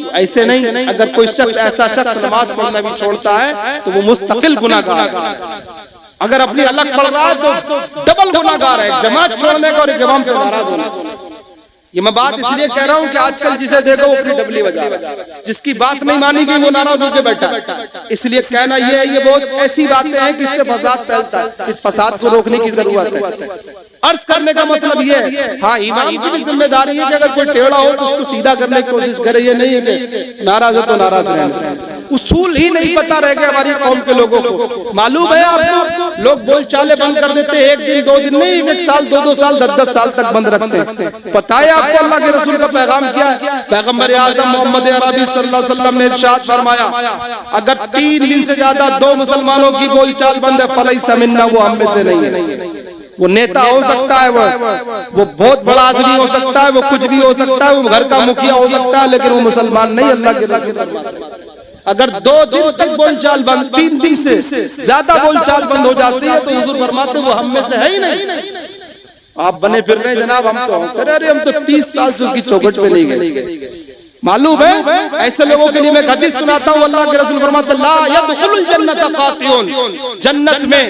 तो ऐसे नहीं। अगर कोई शख्स ऐसा शख्स नमाज पढ़ना भी छोड़ता है तो वो मुस्तकिल गुनाहगार है। अगर अपनी अलग पढ़ रहा है तो डबल गुनाहगार है, जमात छोड़ने का और इमाम से नाराज होना। ये मैं बात इसलिए कह रहा हूँ कि आजकल जिसे देखो वो अपनी डबली बजा रहा है, जिसकी बात नहीं मानी गई वो नाराज होकर बैठा। इसलिए कहना ये है, ये बहुत ऐसी बातें हैं कि इससे फसाद फैलता है। इस फसाद को रोकने की जरूरत है। अर्ज करने का मतलब ये है, हाँ इमाम की भी जिम्मेदारी है कि अगर कोई टेढ़ा हो तो उसको सीधा करने की कोशिश करे। ये नहीं है कि नाराज है तो नाराज रहना। उसूल ही नहीं पता रह गया हमारी कौम के लोगों को। मालूम है आपको, लोग बोल चाले बंद कर देते हैं, 1 दिन 2 दिन नहीं, 1 साल 2 साल 10 साल तक बंद रखते हैं। पता है आपको अल्लाह के रसूल का पैगाम क्या है? पैगंबर आज़म मोहम्मद अरबी सल्लल्लाहु अलैहि वसल्लम ने इरशाद फरमाया, अगर 3 दिन से ज्यादा 2 मुसलमानों की बोलचाल बंद है, फलैसा मिन्ना, वो हम में से नहीं है। वो नेता हो सकता है, वो बहुत बड़ा आदमी हो सकता है, वो कुछ भी हो सकता है, वो घर का मुखिया हो सकता है, लेकिन वो मुसलमान नहीं। अल्लाह के रसूल अगर 2 दिन तक बोलचाल बंद, 3 दिन से ज्यादा बोलचाल बंद हो जाती है तो हुजूर फरमाते वो हम में से है ही नहीं। आप बने फिर रहे जनाब, हम तो अरे हम तो 30 साल से उसकी चौखट पे नहीं गए। मालूम है? ऐसे लोगों के लिए मैं हदीस सुनाता हूँ, अल्लाह के रसूल फरमाते ला यदखुलुल जन्नत कातिउन, जन्नत में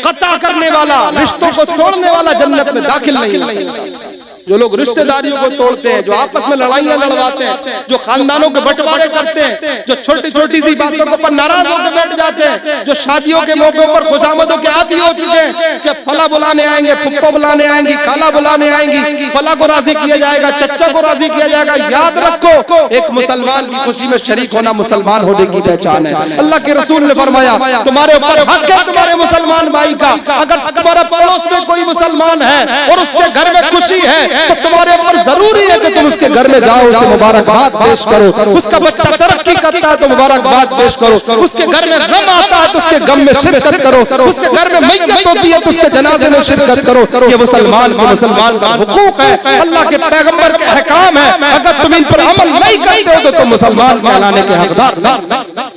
कता करने वाला, रिश्तों को तोड़ने वाला जन्नत में दाखिल नहीं हो सकता। जो लोग रिश्तेदारियों को तोड़ते हैं, जो आपस में लड़ाइयां लड़वाते हैं, जो खानदानों के बंटवारे करते हैं, जो छोटी छोटी सी बातों के ऊपर नाराज होकर बैठ जाते हैं, जो शादियों के मौके पर खुशामदों के आदी हो चुके हैं कि फला बुलाने आएंगे, फुप्पो बुलाने आएंगी, खाला बुलाने आएंगी, फला को राजी किया जाएगा, चच्चा को राजी किया जाएगा। याद रखो, एक मुसलमान की खुशी में शरीक होना मुसलमान होने की पहचान है। अल्लाह के रसूल ने फरमाया तुम्हारे ऊपर हक है तुम्हारे मुसलमान भाई का। अगर तुम्हारे पड़ोस में कोई मुसलमान है और उसके घर में खुशी है तो तुम्हारे ऊपर जरूरी है कि तुम उसके घर में जाओ, उसे मुबारकबाद पेश करो। उसका बच्चा तरक्की करता है तो मुबारकबाद पेश करो। उसके घर में गम आता है तो उसके गम में शिरकत करो। उसके घर में मैयत होती है तो उसके जनाजे में शिरकत करो। ये मुसलमान का हुकूक है, अल्लाह के पैगंबर के अहकाम है। अगर तुम इन पर अमल नहीं करते हो तो तुम मुसलमान कहलाने के हकदार नहीं।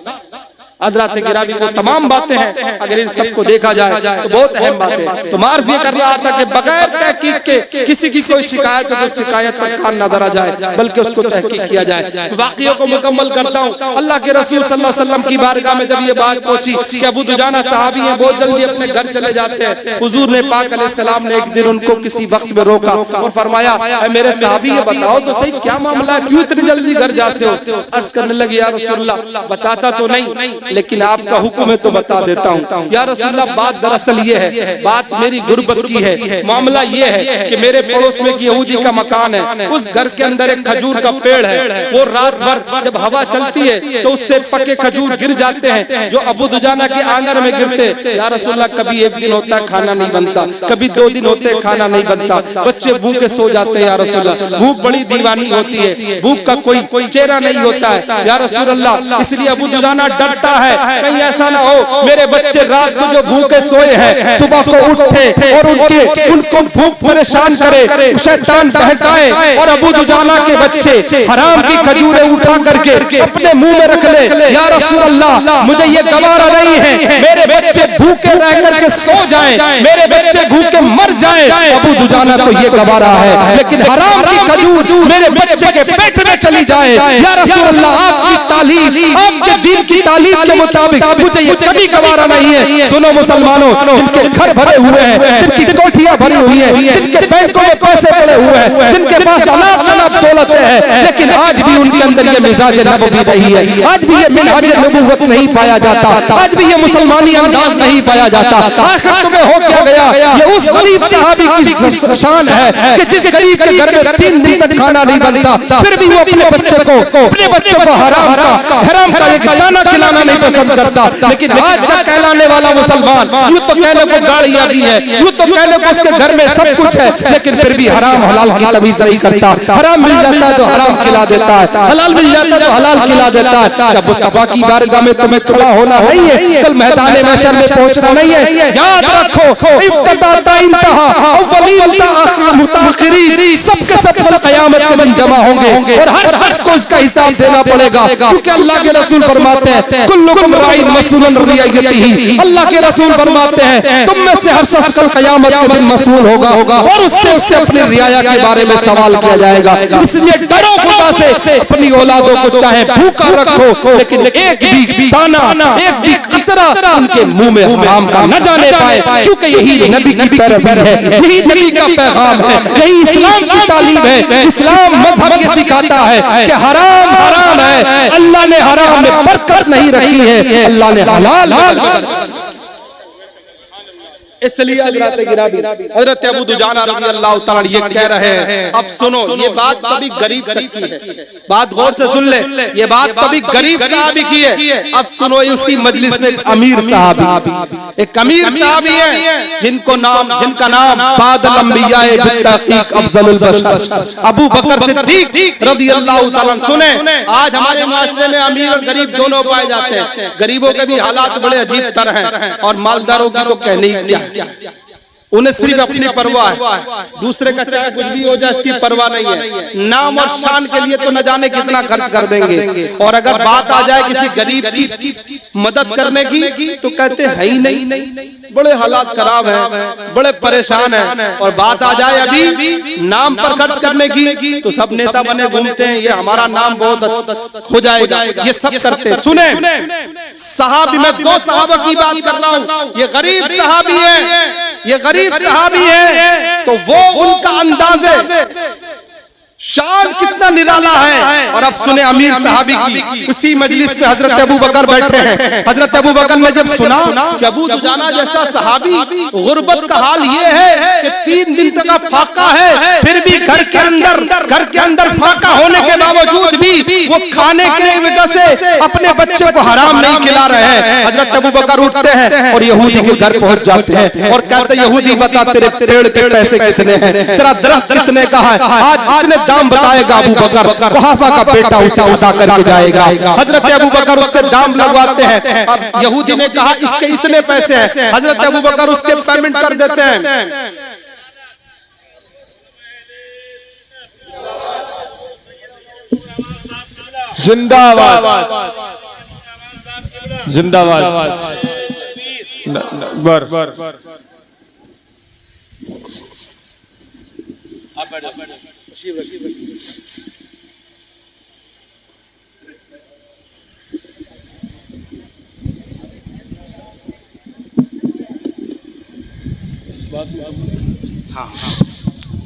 हज़रत गिरामी वो तमाम बातें हैं, अगर इन सबको देखा जाए तो बहुत अहम बातें। तो मार्ज ये कर रहा था कि बगैर तहकीक के किसी की कोई शिकायत हो तो शिकायत पर कान न धरा जाए, बल्कि उसको तहकीक किया जाए। वाक़ियों को मुकम्मल करता हूँ। अल्लाह के रसूल सल्लल्लाहु अलैहि वसल्लम की बारगाह में जब ये बात पहुंची कि अबू दुजाना सहाबी हैं, बहुत जल्दी अपने घर चले जाते हैं, हुजूर ने पाक अलैहिस्सलाम ने एक दिन उनको किसी वक्त में रोका और फरमाया मेरे सहाबी ये बताओ तो सही क्या मामला है, क्यों इतनी जल्दी घर जाते हो? अर्ज करने लगे या रसूलल्लाह बताता तो नहीं लेकिन आपका हुक्म है तो बता देता हूँ। या रसूलल्लाह बात दरअसल ये है, बात मेरी गुर्बत की है। मामला ये है कि मेरे पड़ोस में एक यहूदी का मकान है, उस घर के अंदर एक खजूर का पेड़ है। वो रात भर जब हवा चलती है तो उससे पके खजूर गिर जाते हैं जो अबू दुजाना के आंगन में गिरते। या रसूलल्लाह कभी एक दिन होता है खाना नहीं बनता, कभी 2 दिन होते खाना नहीं बनता, बच्चे भूखे सो जाते हैं। या रसूलल्लाह भूख बड़ी दीवानी होती है, भूख का कोई चेहरा नहीं होता है। या रसूलल्लाह इसलिए अबू दुजाना डरता है कहीं ऐसा ना हो मेरे बच्चे रात को जो भूखे सोए हैं सुबह को उठे और उनको भूख परेशान करे, शैतान बहकाए और अबू दुजाना के बच्चे हराम की खजूरें उठा करके अपने मुंह में रख ले। या रसूल अल्लाह मुझे ये गवारा नहीं है मेरे बच्चे भूखे रह करके सो जाएं, मेरे बच्चे भूखे मर जाएं। अबू दुजाना तो ये गवारा है, लेकिन हराम की खजूर मेरे बच्चे के पेट में चली जाए। या रसूल अल्लाह आपकी तालीम, आपके दीन की तालीम के मुताबिक मुझे ये कभी गवारा नहीं है। सुनो मुसलमानों, जिनके घर भरे हुए हैं, जिनकी कोठियां भरी हुई है, जिनके बैंकों में पैसे पड़े हुए हैं, जिनके पास अनाप शनाप दौलत है, लेकिन आज भी उनके अंदर ये मिजाज नबवी नहीं है, आज भी ये मिनहाज नबूवत नहीं पाया जाता, आज भी ये मुसलमानी अंदाज नहीं पाया जाता। आखिर तुम्हें हो क्या गया? ये उस गरीब सहाबी की शान है कि जिस गरीब के घर में 3 दिन तक खाना नहीं बनता, फिर भी वो अपने बच्चों को हराम का एक दाना खिलाना नहीं पसंद करता। लेकिन आज का कहलाने वाला मुसलमान यूं तो कहने को गाड़ियां भी है, यूं तो कहने को उसके घर में सब कुछ है, लेकिन फिर भी हराम हलाल की तमीज नहीं करता। हराम मिल जाता है तो हराम खिला देता है, हलाल मिल जाता है तो हलाल खिला देता है। जब मुस्तफा की बारगाह में तुम्हें खड़ा होना नहीं है, कल मैदान महशर में पहुंचना नहीं है। याद रखो इब्तिदा ता इंतहा अव्वलीन ता मुताखिरीन, सबके सब कल क़यामत के दिन जमा होंगे और हर शख्स को इसका हिसाब देना पड़ेगा, क्योंकि अल्लाह के रसूल फरमाते हैं कुल्लुकुम राइन मसूलन रियायतिही। अल्लाह के रसूल फरमाते हैं तुम में से हर शख्स कल क़यामत के दिन मसूल होगा और उससे अपनी रियाया के बारे में सवाल किया जाएगा। इसलिए डरो खुदा से, अपनी औलादों को चाहे भूखा रखो लेकिन एक भी दाना, एक भी कतरा उनके मुंह में हराम का न जाने पाए, क्योंकि यही नबी की पैरवी है, यही नबी का पैगाम है, यही इस्लाम की तालीम है। इस्लाम मजहब ये सिखाता है कि हराम हराम है, अल्लाह ने हराम में बरकत नहीं रखी है, अल्लाह ने हलाल। इसलिए हजरत अबू दुजाना रज़ी अल्लाह तआला ये कह रहे हैं। अब सुनो, ये बात कभी गरीब तक की है, बात गौर से सुन ले, ये बात कभी गरीब सहाबी की है। अब सुनो, उसी मजलिस में अमीर सहाबी, एक अमीर सहाबी है जिनका नाम बादल अंबिया बित्तहकीक अफजलुल बशर अबू बकर सिद्दीक रज़ी अल्लाह तआला। सुने, आज हमारे माशरे में अमीर और गरीब दोनों पाए जाते हैं। गरीबों के भी हालात बड़े अजीब तरह हैं और मालदारों की तो कहने ही क्या। उन्हें सिर्फ अपनी परवाह है, दूसरे का चाहे कुछ भी हो जाए इसकी परवाह नहीं है। नाम और शान के लिए तो न जाने कितना खर्च कर देंगे, और अगर बात आ जाए किसी गरीब की मदद करने की तो कहते हैं ही नहीं, बड़े हालात खराब हैं, बड़े परेशान हैं। और बात आ जाए अभी नाम पर खर्च करने की तो सब नेता बने घूमते हैं, ये हमारा नाम बहुत हो जाएगा, ये सब करते हैं। सुने सहाबी, मैं 2 सहाबा की बात कर रहा हूँ, ये गरीब सहाबी है, ये गरीब सहाबी है, तो वो उनका अंदाज है शान कितना निराला है। और अब सुने अमीर सहाबी की, उसी मजलिस में हजरत अबू बकर बैठे हैं। हजरत अबू बकर ने जब सुना कि अबू दुजाना जैसा सहाबी, गुर्बत का हाल ये है कि 3 दिन तक फाका है, फिर भी घर के अंदर फाका होने के बावजूद भी वो खाने की वजह से अपने बच्चे को हराम नहीं खिला रहे हैं। हजरत अबू बकर उठते हैं और यहूदी के घर पहुंच जाते हैं और कहते हैं, यहूदी बता तेरे पेड़ के पैसे कितने हैं, तेरा दरख्त कितने का है, आज जितने दाम बताएगा अबू बकर, कुहाफा का बेटा उसे उठा करके जाएगा। हजरत अबू बकर उससे दाम लगवाते हैं। अब यहूदी ने कहा इसके इतने पैसे हैं, हजरत अबू बकर उसके पेमेंट कर देते हैं। जिंदाबाद जिंदाबाद।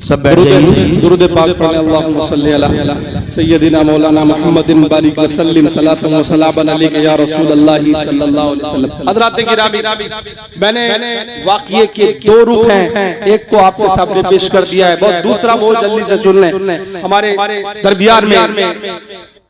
सब दुरूद पाक पढ़ें। अल्लाहुम्मा सल्ली अला सय्यदिना मौलाना मुहम्मदिन बारिक वसल्लिम सलातन व सलामन अलैका या रसूल अल्लाह सल्लल्लाहु अलैहि वसल्लम। हज़रात गिरामी, मैंने वाक़ये के 2 रुख हैं, एक तो आपके सामने पेश कर दिया है, बहुत दूसरा बहुत जल्दी से सुन लें। हमारे दरमियान में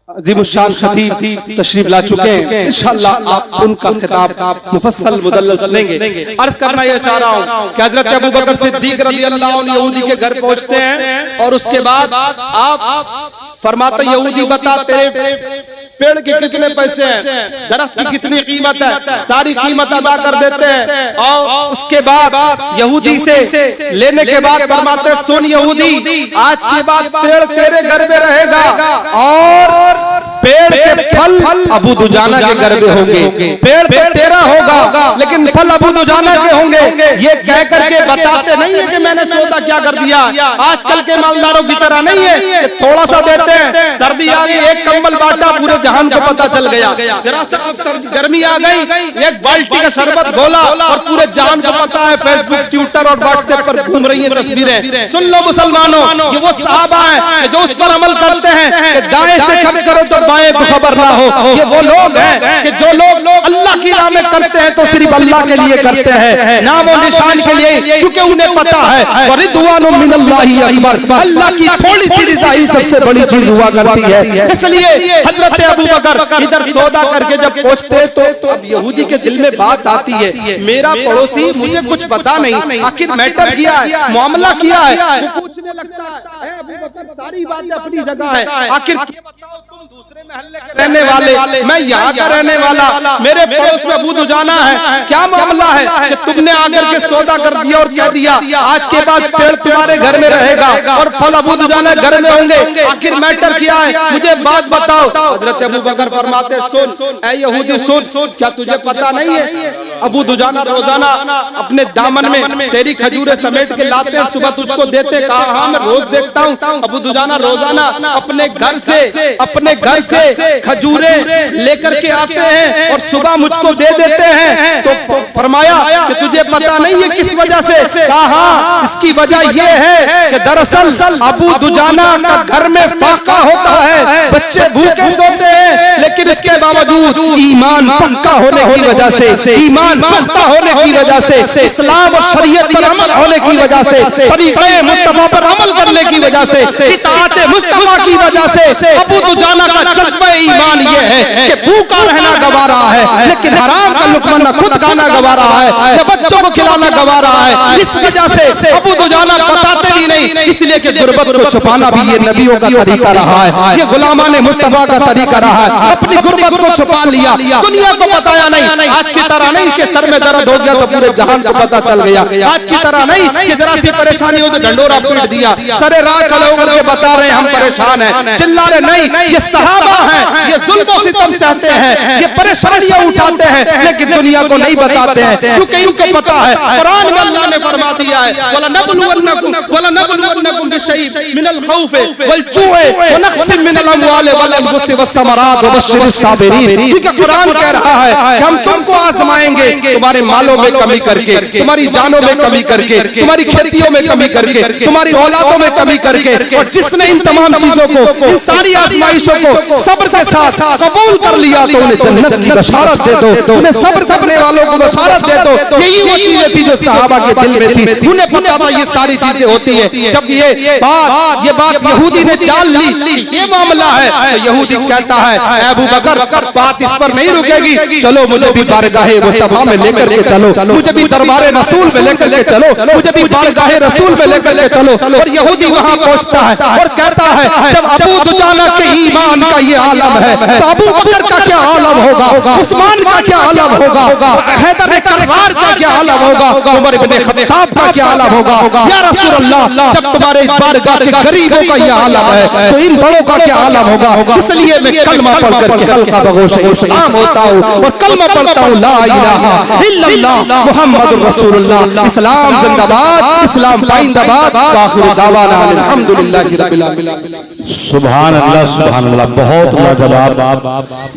अज़ीमुश्शान खतीब तशरीफ ला चुके हैं, इंशाअल्लाह आप उनका खिताब मुफस्सल मुदल्लल सुनेंगे। अर्ज करना यह चाह रहा हूँ कि हजरत अबू बकर सिद्दीक रज़ियल्लाहु अन्हु यहूदी के घर पहुंचते हैं और उसके बाद आप फरमाते यहूदी बता तेरे पेड़ के कितने पैसे हैं, दरख्त की कितनी कीमत है, सारी कीमत अदा कर देते हैं। और उसके बाद यहूदी से लेने के बाद फरमाते सुन यहूदी, आज के बाद पेड़ तेरे घर में रहेगा और पेड़ के फल अबू दुजाना के घर में होंगे। पेड़ तो तेरा होगा लेकिन फल अबू दुजाना के होंगे। ये कह करके बताते नहीं है कि मैंने सौदा क्या कर दिया। आजकल के मालदारों की तरह नहीं है कि थोड़ा सा देते हैं, सर्दी आ गई एक कंबल बांटा पूरे जहान को पता चल गया, जरा सा गर्मी आ गई एक बाल्टी का शरबत घोला और पूरे जहान को पता है। फेसबुक, ट्विटर और व्हाट्सएप पर घूम रही है तस्वीरें। सुन लो मुसलमानों, ये वो सहाबा है जो उस पर अमल करते हैं कि दाएं से खर्च करो तो बाएं को खबर ना हो। ये वो लोग हैं कि जो लोग अल्लाह की राह में करते हैं तो सिर्फ अल्लाह के लिए करते हैं, नाम और निशान के लिए, क्योंकि उन्हें पता है रिदवानुम मिनल्लाहि अकबर, अल्लाह की थोड़ी सी रिज़ा ही सबसे बड़ी चीज हुआ करती है। इसलिए हजरत अबू बकर इधर सौदा करके जब पहुंचते तो अब यहूदी के दिल में बात आती है, मेरा पड़ोसी मुझे कुछ पता नहीं, आखिर मैटर किया है, मामला किया है, वो पूछने लगता है अबू बकर सारी बातें अपनी जगह है, आखिर बताओ तुम दूसरे महल्ले के रहने वाले, मैं यहाँ का रहने वाला, मेरे पड़ोस में अबू दुजाना है, क्या मामला है कि तुमने आकर के सौदा कर दिया और कह दिया आज के बाद पेड़ तुम्हारे घर में रहेगा और फल अबू दुजाना घर में होंगे, आखिर मैटर क्या है, मुझे बात बताओ। हजरत अबू बकर फरमाते सुन ऐ यहूदी सुन, क्या तुझे पता नहीं है अबू दुजाना रोजाना अपने दामन में तेरी खजूरें समेट के लाते हैं, सुबह तुझको देते। कहा हाँ मैं रोज देखता हूँ अबू दुजाना रोजाना अपने घर से खजूरें लेकर के आते हैं और सुबह मुझको दे देते हैं। तो फरमाया कि तुझे पता नहीं है किस वजह से? कहा हाँ इसकी वजह ये है कि दरअसल अबू दुजाना का घर में फाका होता है, बच्चे भूखे सोते हैं, लेकिन इसके बावजूद ईमान पक्का होने की वजह से, ईमान पुख्ता होने की वजह से, इस्लाम और शरीयत पर अमल होने की वजह से, तरीक़े मुस्तफा पर अमल करने की वजह से, इताअत मुस्तफा की वजह से अबू दुजाना का जज्बा ईमान ये है कि भूखा रहना गवा रहा है लेकिन हराम का लुक़मा न खुद खाना गवा रहा है न बच्चों को खिलाना गवा रहा है। इस वजह से अबू दुजाना बताते भी नहीं, इसलिए कि गुर्बत को छुपाना भी ये नबियों का तरीका रहा है, ये गुलामान मुस्तफा का तरीका रहा है। अपनी गुर्बत को छुपा लिया, दुनिया को बताया नहीं। आज की तरह नहीं कि सर में दर्द हो गया तो पूरे जहान को पता चल गया। आज की तरह नहीं कि जरा सी परेशानी हो तो ढंडोरा पीट दिया। सरे राह खड़े होकर के बता रहे हैं हम परेशान हैं, चिल्ला रहे नहीं। ये सहाबा हैं, ये जुल्म सितम सहते हैं, ये परेशानियां उठाते हैं, लेकिन दुनिया को नहीं बताते हैं, क्योंकि इनको पता है कुरान में अल्लाह ने फरमा दिया है वला नबलुवन्नकुम बिशैइन मिनल खौफ वल जु'i व नक्सिम मिनल अमवाल वल अनफुस वस्समरात व बश्शिरिस साबिरीन। क्योंकि कुरान कह रहा है कि हम तुमको आजमाएंगे तुम्हारे मालों में कमी करके, तुम्हारी जानों में कमी करके, तुम्हारी खेतियों में कमी करके, तुम्हारी औलादों में कमी करके, और जिसने इन तमाम चीजों को, इन सारी आजमाइशों को सब्र के साथ कबूल कर लिया तो उन्हें जन्नत की बशारत दे दो। उन्हें सब्र करने वालों को बशारत दे दो। यही वो चीजें थी जो सहाबा के दिल में थी, उन्हें पता था ये सारी चीजें होती है। जब ये बात यहूदी ने जान ली ये मामला है, तो यहूदी कहता है अबू बकर बात इस पर नहीं रुकेगी, चलो मुझे भी बारगाहे मुस्तफा में लेकर के चलो, मुझे भी दरबारे रसूल में लेकर के चलो, मुझे भी बारगाहे रसूल में लेकर के चलो। और यहूदी वहां पहुंचता है और कहता है जब अबू दुजाना के ईमान का ये आलम है तो अबू बकर का क्या आलम होगा, उस्मान का क्या आलम होगा, हैदर कर्रार का क्या आलम होगा, उमर इब्ने खत्ताब का क्या आलम होगा। या रसूल अल्लाह जब तुम्हारे बारगाह के गरीबों का ये आलम है तो इन बड़ों का क्या आलम होगा। इसलिए मैं कलमा पढ़ करके हल्का बगोश इस्लाम होता हूँ और कलमा पढ़ता हूँ ला इलाहा इल्लल्लाह मुहम्मदुर रसूलुल्लाह। इस्लाम जिंदाबाद, इस्लाम पाइंदाबाद। आखिर दावाना अल्हम्दुलिल्लाहि रब्बिल आलमीन। सुभान अल्लाह, सुभान अल्लाह, बहुत लाजवाब।